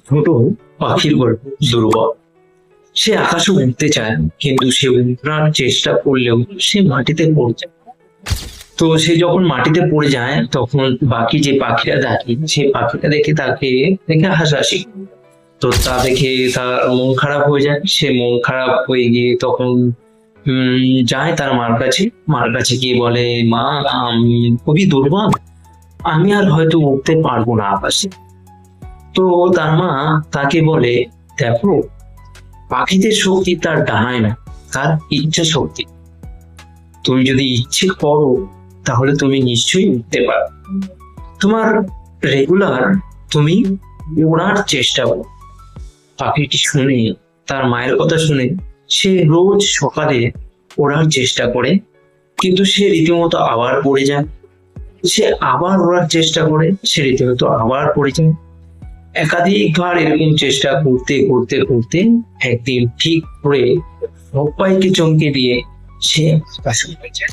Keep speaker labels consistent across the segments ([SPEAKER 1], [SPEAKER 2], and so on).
[SPEAKER 1] ছোট পাখির গল্প। দুর্বল, সে আকাশে উঠতে চায়, কিন্তু সে উড়ার চেষ্টা করলেও সে মাটিতে পড়ে যায়। তো সে যখন মাটিতে পড়ে যায় তখন বাকি যে পাখিরা দেখে, সেই পাখিটা দেখে তাকে দেখে হাসাহাসি। তো তা দেখে তার মন খারাপ হয়ে যায়। সে মন খারাপ হয়ে গিয়ে তখন যায় তার মার কাছে গিয়ে বলে, মা, আমি খুবই দুর্বল, আমি আর হয়তো উঠতে পারবো না আকাশে। তো তার মা তাকে বলে, দেখো, পাখিদের শক্তি তার ডানায় না, তার ইচ্ছা শক্তি। তুমি যদি ইচ্ছে করো তাহলে তুমি নিশ্চয়ই উঠতে পারো। তোমার রেগুলার তুমি ওড়ার চেষ্টা করো। পাখিটি শুনে, তার মায়ের কথা শুনে, সে রোজ সকালে ওড়ার চেষ্টা করে, কিন্তু সে রীতিমতো আবার পড়ে যায়। সে আবার ওড়ার চেষ্টা করে, সে রীতিমতো আবার পড়ে যায়। একাধিকবার এরকম চেষ্টা করতে করতে করতে একদিন ঠিক করে সবাইকে চমকে দিয়ে সে আকাশে উড়ে যায়।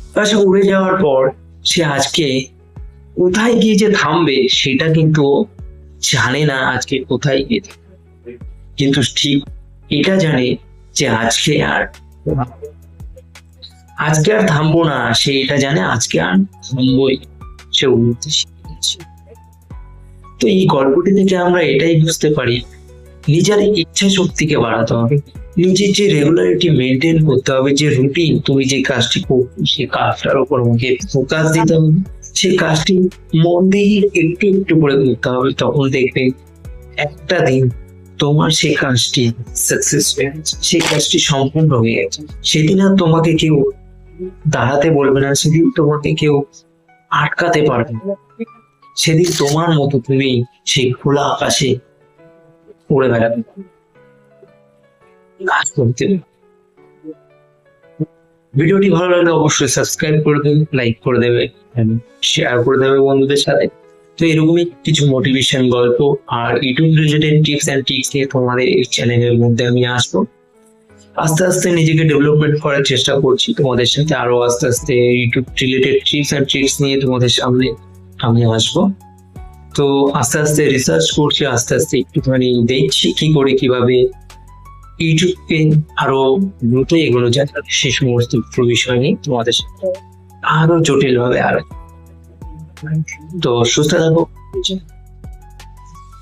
[SPEAKER 1] আকাশে উড়ে যাওয়ার পর সে আজকে কোথায় গিয়ে যে থামবে সেটা কিন্তু জানে না, আজকে কোথায় গিয়ে থামবে। কিন্তু ঠিক এটা জানে যে আজকে আর থামবো না। সে এটা জানে, আজকে আর থামবই, সে উড়তে শিখেছে। তো এই গল্পটি থেকে আমরা এটাই বুঝতে পারি, নিজের ইচ্ছা শক্তিকে বাড়াতে হবে, নিজের যে রেগুলারিটি মেনটেন করতে হবে, যে রুটিন, তুমি যে কাজটি করছো সেই কাজটার উপর আমাকে ফোকাস দিতে হবে, সেই কাজটি মন দিয়ে একটু একটু করে করতে হবে। তখন দেখবে একটা দিন তোমার সেই কাজটি সাকসেস হয়ে গেছে, সেই কাজটি সম্পূর্ণ হয়ে গেছে। সেদিন আর তোমাকে কেউ দাঁড়াতে বলবে না, সেদিন তোমাকে কেউ আটকাতে পারবে না। সেদিন তোমার মতো তুমি সেই খোলা আকাশে উড়ে বেড়াবে, কাজ করতে। ভিডিওটি ভালো লাগলে অবশ্যই সাবস্ক্রাইব করে দেবে, লাইক করে দেবে, শেয়ার করে দেবে বন্ধুদের সাথে। তো এরকমই কিছু মোটিভেশন গল্প আর YouTube related tips and tricks নিয়ে তোমাদের এই চ্যানেলের মধ্যে আমি আসবো। আস্তে আস্তে নিজেকে ডেভেলপমেন্ট করার চেষ্টা করছি তোমাদের সাথে, আরো আস্তে আস্তে YouTube related tips and tricks নিয়ে তোমাদের সামনে আমি আসবো। তো আস্তে আস্তে রিসার্চ করছি, আস্তে আস্তে একটুখানি দেখছি কি করে কিভাবে ইউটিউবকে আরো দ্রুত এগোনো যায়, সে সমস্ত বিষয় নিয়ে তোমাদের সাথে আরো জটিল ভাবে। তো সুস্থ থাকো।